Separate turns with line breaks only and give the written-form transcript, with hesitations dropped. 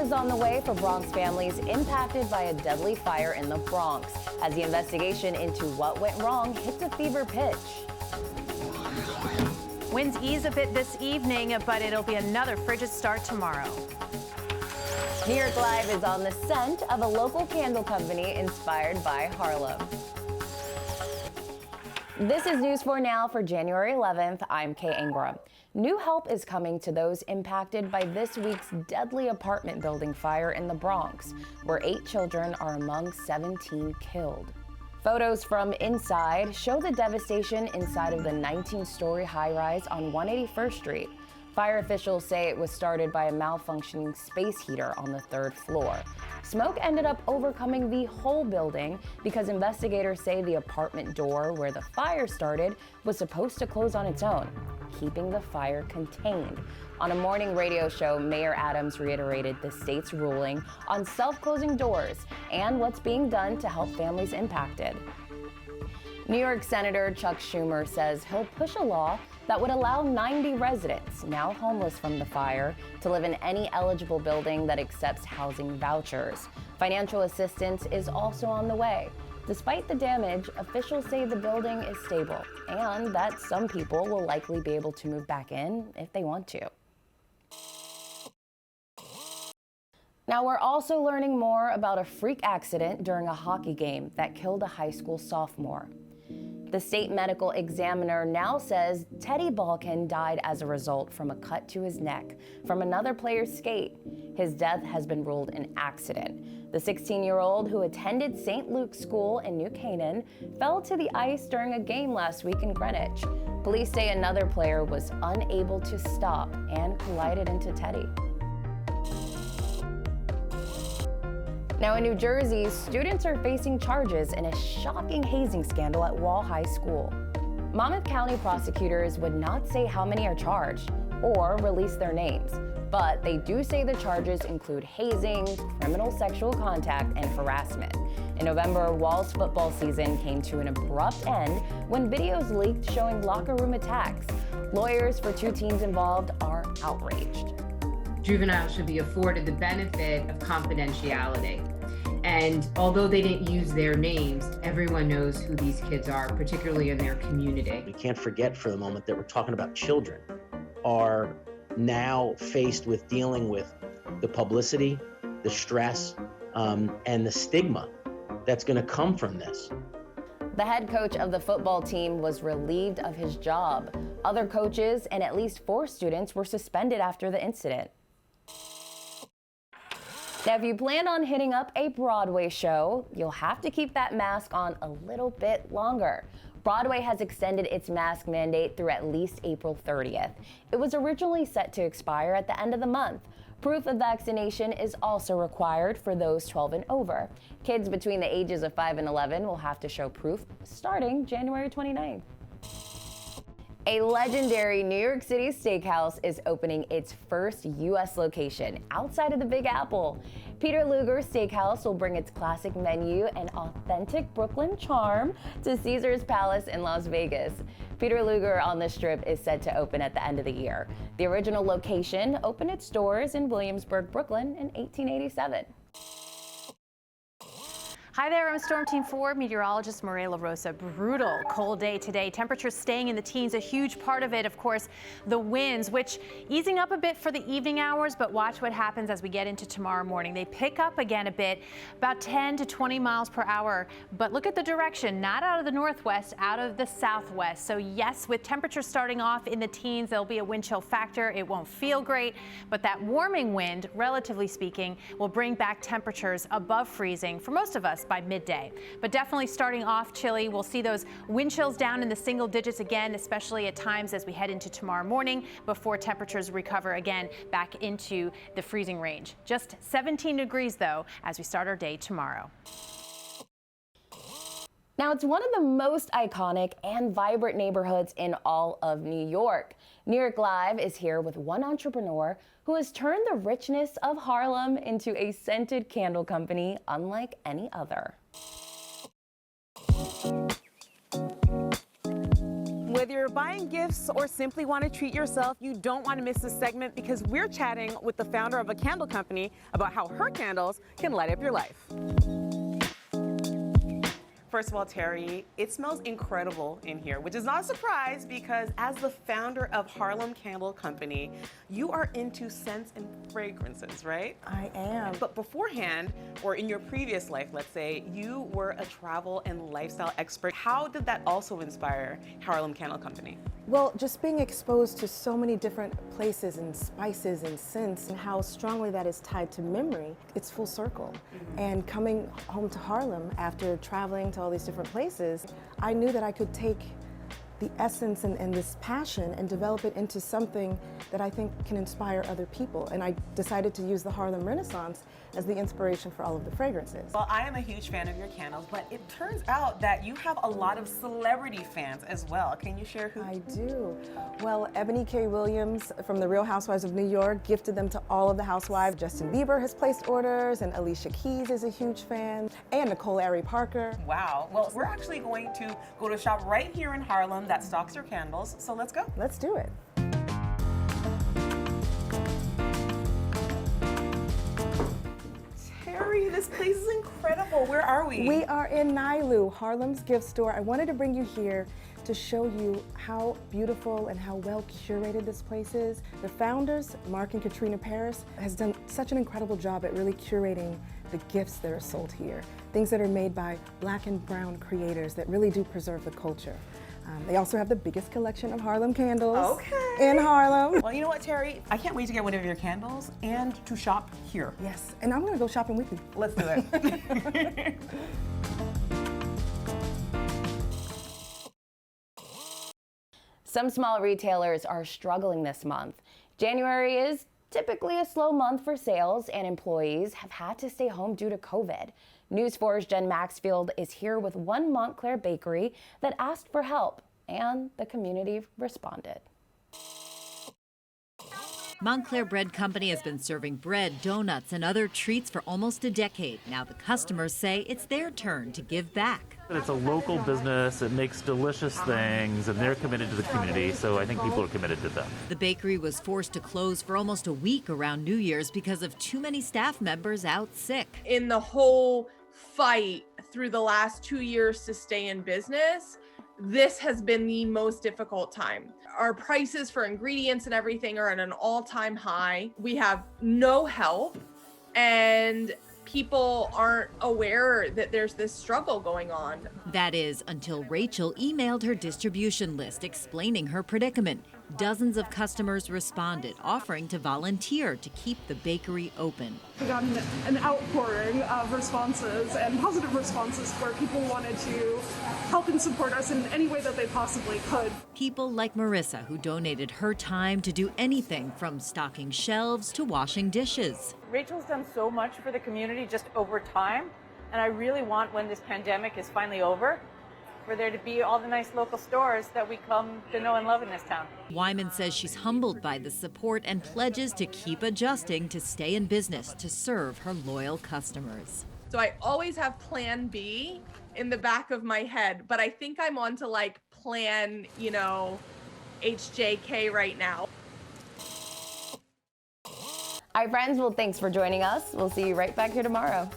is on the way for Bronx families impacted by a deadly fire in the Bronx as the investigation into what went wrong hits a fever pitch.
Winds ease a bit this evening, but it'll be another frigid start tomorrow.
New York Live is on the scent of a local candle company inspired by Harlem. This is News 4 Now for January 11th. I'm Kay Ingram. New help is coming to those impacted by this week's deadly apartment building fire in the Bronx, where 8 children are among 17 killed. Photos from inside show the devastation inside of the 19-story high-rise on 181st Street. Fire officials say it was started by a malfunctioning space heater on the 3rd floor. Smoke ended up overcoming the whole building because investigators say the apartment door where the fire started was supposed to close on its own, keeping the fire contained. On a morning radio show, Mayor Adams reiterated the state's ruling on self-closing doors and what's being done to help families impacted. New York Senator Chuck Schumer says he'll push a law that would allow 90 residents, now homeless from the fire, to live in any eligible building that accepts housing vouchers. Financial assistance is also on the way. Despite the damage, officials say the building is stable and that some people will likely be able to move back in if they want to. Now we're also learning more about a freak accident during a hockey game that killed a high school sophomore. The state medical examiner now says Teddy Balkin died as a result from a cut to his neck from another player's skate. His death has been ruled an accident. The 16-year-old, who attended St. Luke's School in New Canaan, fell to the ice during a game last week in Greenwich. Police say another player was unable to stop and collided into Teddy. Now in New Jersey, students are facing charges in a shocking hazing scandal at Wall High School. Monmouth County prosecutors would not say how many are charged or release their names, but they do say the charges include hazing, criminal sexual contact, and harassment. In November, Wall's football season came to an abrupt end when videos leaked showing locker room attacks. Lawyers for 2 teams involved are outraged.
Juveniles should be afforded the benefit of confidentiality. And although they didn't use their names, everyone knows who these kids are, particularly in their community.
We can't forget for the moment that we're talking about children are now faced with dealing with the publicity, the stress, and the stigma that's going to come from this.
The head coach of the football team was relieved of his job. Other coaches and at least 4 students were suspended after the incident. Now, if you plan on hitting up a Broadway show, you'll have to keep that mask on a little bit longer. Broadway has extended its mask mandate through at least April 30th. It was originally set to expire at the end of the month. Proof of vaccination is also required for those 12 and over. Kids between the ages of 5 and 11 will have to show proof starting January 29th. A legendary New York City steakhouse is opening its first U.S. location outside of the Big Apple. Peter Luger Steakhouse will bring its classic menu and authentic Brooklyn charm to Caesar's Palace in Las Vegas. Peter Luger on the Strip is set to open at the end of the year. The original location opened its doors in Williamsburg, Brooklyn in 1887.
Hi there, I'm Storm Team 4 meteorologist Maria LaRosa. Brutal cold day today. Temperatures staying in the teens. A huge part of it, of course, the winds, which easing up a bit for the evening hours, but watch what happens as we get into tomorrow morning. They pick up again a bit, about 10 to 20 miles per hour. But look at the direction, not out of the northwest, out of the southwest. So yes, with temperatures starting off in the teens, there'll be a wind chill factor. It won't feel great, but that warming wind, relatively speaking, will bring back temperatures above freezing for most of us by midday. But definitely starting off chilly. We'll see those wind chills down in the single digits again, especially at times as we head into tomorrow morning before temperatures recover again back into the freezing range. Just 17 degrees though as we start our day tomorrow.
Now, it's one of the most iconic and vibrant neighborhoods in all of New York. New York Live is here with one entrepreneur who has turned the richness of Harlem into a scented candle company unlike any other.
Whether you're buying gifts or simply want to treat yourself, you don't want to miss this segment because we're chatting with the founder of a candle company about how her candles can light up your life. First of all, Terry, it smells incredible in here, which is not a surprise because as the founder of Harlem Candle Company, you are into scents and fragrances, right?
I am.
But beforehand, or in your previous life, let's say, you were a travel and lifestyle expert. How did that also inspire Harlem Candle Company?
Well, just being exposed to so many different places and spices and scents and how strongly that is tied to memory, it's full circle. And coming home to Harlem after traveling to all these different places, I knew that I could take the essence and this passion and develop it into something that I think can inspire other people. And I decided to use the Harlem Renaissance as the inspiration for all of the fragrances.
Well, I am a huge fan of your candles, but it turns out that you have a lot of celebrity fans as well. Can you share who?
I do. Well, Ebony K. Williams from The Real Housewives of New York gifted them to all of the housewives. Justin Bieber has placed orders, and Alicia Keys is a huge fan, and Nicole Ari Parker.
Wow. Well, we're actually going to go to a shop right here in Harlem that stocks your candles, so let's go.
Let's do it.
Terry, this place is incredible. Where are we?
We are in Nailu, Harlem's gift store. I wanted to bring you here to show you how beautiful and how well curated this place is. The founders, Mark and Katrina Paris, has done such an incredible job at really curating the gifts that are sold here. Things that are made by Black and brown creators that really do preserve the culture. They also have the biggest collection of Harlem candles in Harlem.
Well, you know what, Terry? I can't wait to get one of your candles and to shop here.
Yes, and I'm gonna go shopping with you.
Let's do it.
Some small retailers are struggling this month. January is typically a slow month for sales, and employees have had to stay home due to COVID. News 4's Jen Maxfield is here with one Montclair bakery that asked for help, and the community responded.
Montclair Bread Company has been serving bread, donuts, and other treats for almost a decade. Now the customers say it's their turn to give back.
It's a local business, it makes delicious things, and they're committed to the community, so I think people are committed to them.
The bakery was forced to close for almost a week around New Year's because of too many staff members out sick.
In the whole fight through the last 2 years to stay in business, this has been the most difficult time. Our prices for ingredients and everything are at an all-time high. We have no help, and people aren't aware that there's this struggle going on.
That is, until Rachel emailed her distribution list explaining her predicament. Dozens of customers responded, offering to volunteer to keep the bakery open.
We got an outpouring of responses and positive responses where people wanted to help and support us in any way that they possibly could.
People like Marissa, who donated her time to do anything from stocking shelves to washing dishes.
Rachel's done so much for the community just over time, and I really want, when this pandemic is finally over, for there to be all the nice local stores that we come to know and love in this town.
Wyman says she's humbled by the support and pledges to keep adjusting to stay in business to serve her loyal customers.
So I always have plan B in the back of my head, but I think I'm on to like plan, HJK right now.
Hi, friends. Well, thanks for joining us. We'll see you right back here tomorrow.